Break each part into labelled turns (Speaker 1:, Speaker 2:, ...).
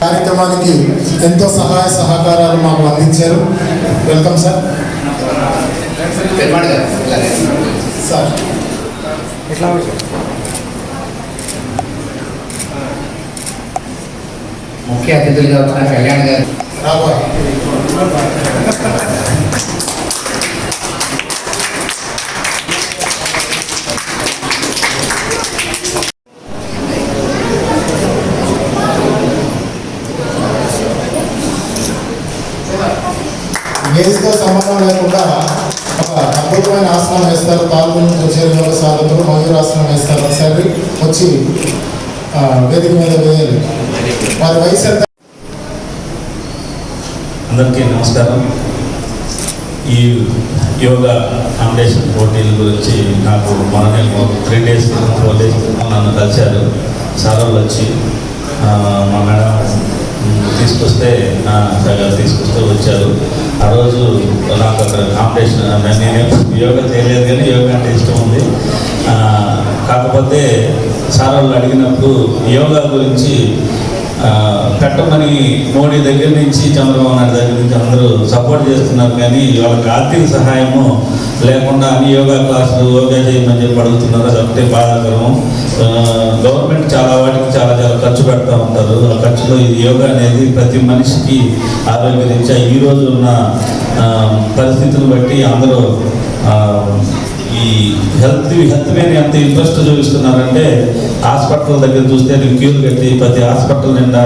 Speaker 1: కార్యక్రమానికి ఎంతో సహాయ సహకారాలు మాకు అందించారు. Welcome sir. సార్
Speaker 2: ముఖ్య అతిథులుగా వచ్చిన కళ్యాణ్ గారు
Speaker 1: రాబోయే ఏజ్తో సంబంధం లేకుండా ఒక అద్భుతమైన ఆసనం వేస్తారు. తాలూకు నుంచి వచ్చే యోగ సాధకులు మయూరాసనం వేస్తారు. ఒకసారి వచ్చి వేదిక మీద వేయాలి. వారి వయసు ఎంత?
Speaker 3: అందరికీ నమస్కారం. ఈ యోగా ఫౌండేషన్ పోటీల గురించి నాకు మొన్న 3 days 4 days నన్ను కలిశారు. సార్ వాళ్ళు వచ్చి మా మేడం తీసుకొస్తే తీసుకొస్తూ వచ్చారు. ఆ రోజు నాకు అక్కడ కాంపిటీషన్, నేను యోగా చేయలేదు కానీ యోగా అంటే ఇష్టం ఉంది. కాకపోతే సార్ వాళ్ళు అడిగినప్పుడు యోగా గురించి పెట్టమని మోడీ దగ్గర నుంచి చంద్రబాబు నాయుడు దగ్గర నుంచి అందరూ సపోర్ట్ చేస్తున్నారు, కానీ వాళ్ళకి ఆర్థిక సహాయము లేకుండా అన్ని యోగా క్లాసులు యోగా చేయమని చెప్పి అడుగుతున్నారు. అది ఒకటే బాధాకరం. గవర్నమెంట్ చాలా వాటికి చాలా ఖర్చు పెడతా ఉంటారు. ఆ ఖర్చులో ఈ యోగా అనేది ప్రతి మనిషికి ఆరోగ్యరీత్యా ఈరోజు ఉన్న పరిస్థితులను బట్టి అందరూ ఈ హెల్త్ మీద ఎంత ఇంట్రెస్ట్ చూపిస్తున్నారంటే హాస్పిటల్ దగ్గర చూస్తే క్యూలు కట్టి ప్రతి హాస్పిటల్ నిండా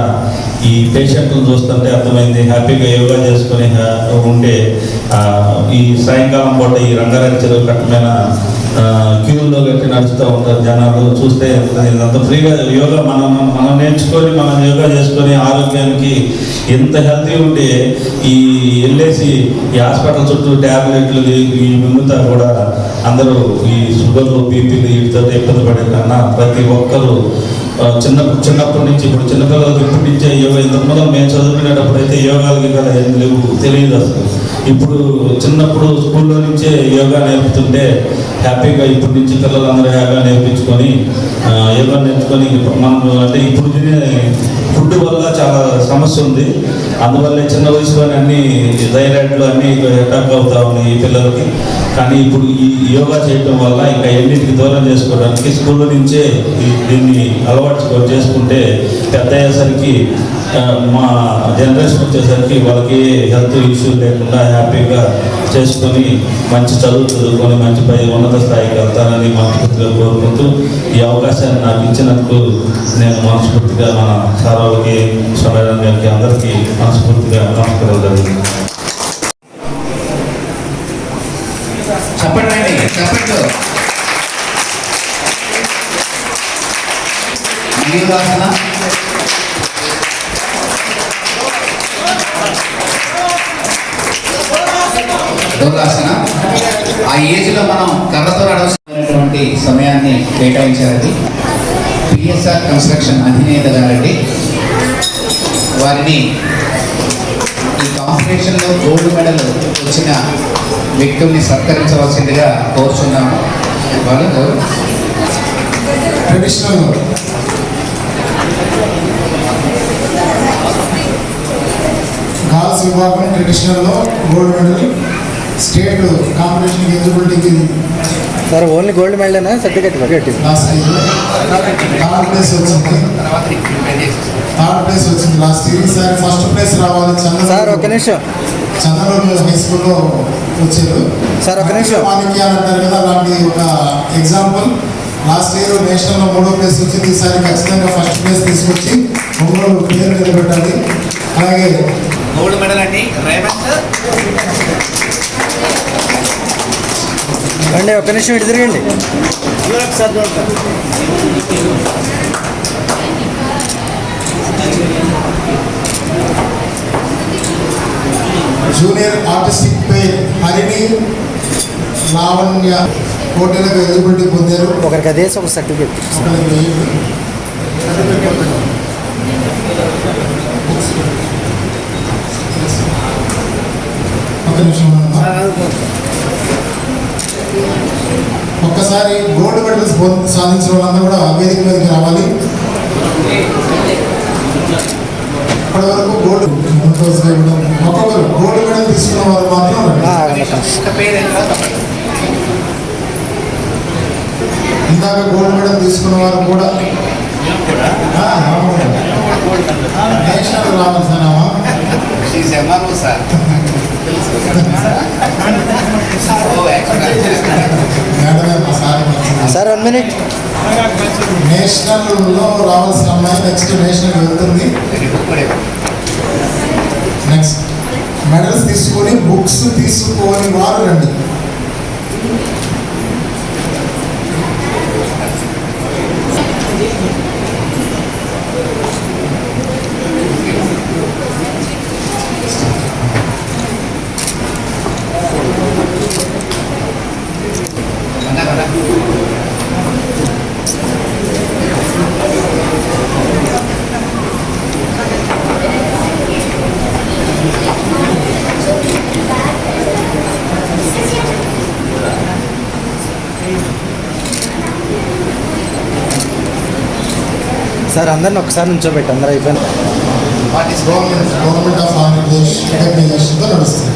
Speaker 3: ఈ పేషెంట్లను చూస్తుంటే అర్థమైంది. హ్యాపీగా యోగా చేసుకుని ఉండే ఈ సాయంకాలం పూట ఈ రంగారెడ్డి చెరువు కట్టమైన క్యూల్లో కట్టి నడుస్తూ ఉంటారు జనాలు. చూస్తే అంత ఫ్రీగా యోగా మనం నేర్చుకొని మనం యోగా చేసుకొని ఆరోగ్యానికి ఎంత హెల్తీ ఉంటే ఈ వెళ్ళేసి ఈ హాస్పిటల్ చుట్టూ ట్యాబ్లెట్లు ఈ మింగుతా కూడా అందరూ ఈ షుగర్లు బీపీలు వీటితో ఇబ్బంది పడే కన్నా ప్రతి ఒక్కరూ చిన్నప్పటి నుంచి ఇప్పుడు చిన్నపిల్లలకు ఇప్పటి నుంచే యోగా. ఇంతకుముందు మేము చదువుకునేటప్పుడు అయితే యోగాలకి కదా ఏం లేవు, తెలియదు అసలు. ఇప్పుడు చిన్నప్పుడు స్కూల్లో నుంచే యోగా నేర్పుతుంటే హ్యాపీగా ఇప్పటి నుంచి పిల్లలందరూ యోగా నేర్పించుకొని యోగా నేర్చుకొని మనం అంటే ఇప్పుడు తినే ఫుడ్ వల్ల చాలా సమస్య ఉంది. అందువల్లే చిన్న వయసులోనే అన్ని థైరాయిడ్లు అన్నీ అటాక్ అవుతా ఉన్నాయి ఈ పిల్లలకి. కానీ ఇప్పుడు ఈ యోగా చేయటం వల్ల ఇంకా ఎన్నింటికి దూరం చేసుకోవడానికి స్కూల్లో నుంచే దీన్ని అలవాటు చేసుకుంటే పెద్ద అయ్యేసరికి మా జనరేషన్ వచ్చేసరికి వాళ్ళకి హెల్త్ ఇష్యూ లేకుండా హ్యాపీగా చేసుకొని మంచి చదువుకొని మంచి ఉన్నత స్థాయికి వెళ్తానని మనస్ఫూర్తిగా కోరుకుంటూ ఈ అవకాశాన్ని నాకు ఇచ్చినందుకు నేను మనస్ఫూర్తిగా మన సారావుకి సమ్మేళనం గారికి అందరికీ మనస్ఫూర్తిగా నమస్కారాలు జరిగింది.
Speaker 2: చెప్పండి మయూరాసన యోగాసన. ఆ ఏజ్లో మనం కర్రతో నడవలసినటువంటి సమయాన్ని కేటాయించారండి. పిఎస్ఆర్ కన్స్ట్రక్షన్ అధినేత గారండి. వారిని ఈ కాంపిటీషన్లో గోల్డ్ మెడల్ వచ్చిన వ్యక్తుల్ని సత్కరించవలసిందిగా కోరుచున్నాము. వాళ్ళు
Speaker 1: ట్రెడిషనల్ గర్ల్స్ విభాగం ట్రెడిషనల్లో గోల్డ్ మెడల్, స్టేట్ కాంపిటీషన్ ఎలిజిబిలిటీకి
Speaker 4: sir only gold medal certificate
Speaker 1: last year third place వచ్చింది. Last year. ఈసారి ఫస్ట్ ప్లేస్ రావాలి
Speaker 4: సార్. ఒక నిమిషం.
Speaker 1: చంద్రబాబు హై స్కూల్లో వచ్చారు
Speaker 4: సార్. ఒక నిమిషం.
Speaker 1: మాణిక్యాలు అంటారు కదా, అలాంటి ఒక ఎగ్జాంపుల్. లాస్ట్ ఇయర్ నేషనల్లో 3వ ప్లేస్ వచ్చింది. ఈసారి ఖచ్చితంగా ఫస్ట్ ప్లేస్ తీసుకొచ్చి ఒంగోలు పేరు నిలబెట్టాలి. అలాగే
Speaker 2: గోల్డ్ మెడల్ అండి రేవంత్.
Speaker 4: అండి ఒక్క నిమిషం ఇటు తిరగండి.
Speaker 1: జూనియర్ ఆర్టిస్టిక్ పేర్ హరిణి లావణ్య పోటీలకు ఎలిజిబిలిటీ పొందారు.
Speaker 4: ఒకరికి అదే ఒక సర్టిఫికేట్.
Speaker 1: ఒక నిమిషం. ఒక్కసారి గోల్డ్ మెడల్స్ సాధించిన వాళ్ళందరూ కూడా వేదిక మీదకి రావాలి. ఇప్పటి వరకు ఒక్కొక్కరు గోల్డ్ మెడల్ తీసుకున్న వారు మాత్రం రండి.
Speaker 2: ఒక పేరు ఎంత తప్పండి.
Speaker 1: ఇందాక గోల్డ్ మెడల్ తీసుకున్న వారు కూడా నేషనల్ రావాల్సినామా
Speaker 2: షీస్ ఎంఆర్ఓ సార్.
Speaker 1: మేడమే మా సార్ వచ్చింది.
Speaker 4: Sir 1 minute.
Speaker 1: నేషనల్లో రావాల్సిన అమ్మాయి నెక్స్ట్ నేషనల్ వెళ్తుంది. నెక్స్ట్ మెడల్స్ తీసుకొని బుక్స్ తీసుకోని వారు రండి.
Speaker 4: సార్ అందరిని ఒకసారి నుంచోబెట్టి అందరూ అయిపోయింది.
Speaker 1: గవర్నమెంట్ ఆఫ్ ఆంధ్రప్రదేశ్ రికగ్నైజేషన్తో నడుస్తుంది.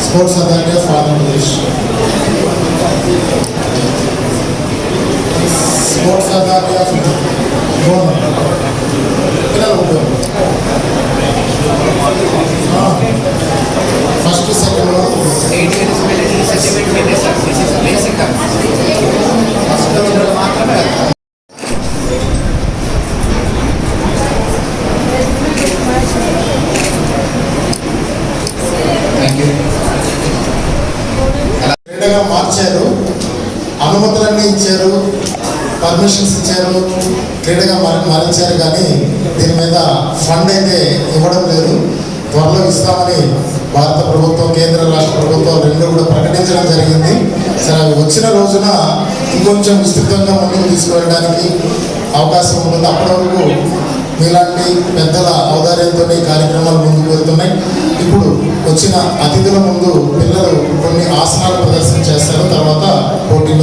Speaker 1: Sports authority of Andhra Pradesh, sports authority of government పిల్లలు ఫస్ట్ సెకండ్
Speaker 2: మాత్రమే.
Speaker 1: క్రీడగా మార్చారు, అనుమతులన్నీ ఇచ్చారు, పర్మిషన్స్ ఇచ్చారు, క్రీడగా మరించారు. కానీ దీని మీద ఫండ్ అయితే ఇవ్వడం లేదు. త్వరలో ఇస్తామని భారత ప్రభుత్వం, కేంద్ర రాష్ట్ర ప్రభుత్వం రెండు కూడా ప్రకటించడం జరిగింది. సరే, అవి వచ్చిన రోజున ఇంకొంచెం విస్తృతంగా ముందుకు తీసుకువెళ్ళడానికి అవకాశం ఉంటుంది. అప్పటి వరకు మీలాంటి పెద్దల ఔదార్యంతో ఈ కార్యక్రమాలు ముందుకు వెళ్తున్నాయి. ఇప్పుడు వచ్చిన అతిథుల ముందు పిల్లలు కొన్ని ఆసనాలు ప్రదర్శన చేస్తారు. తర్వాత పోటీ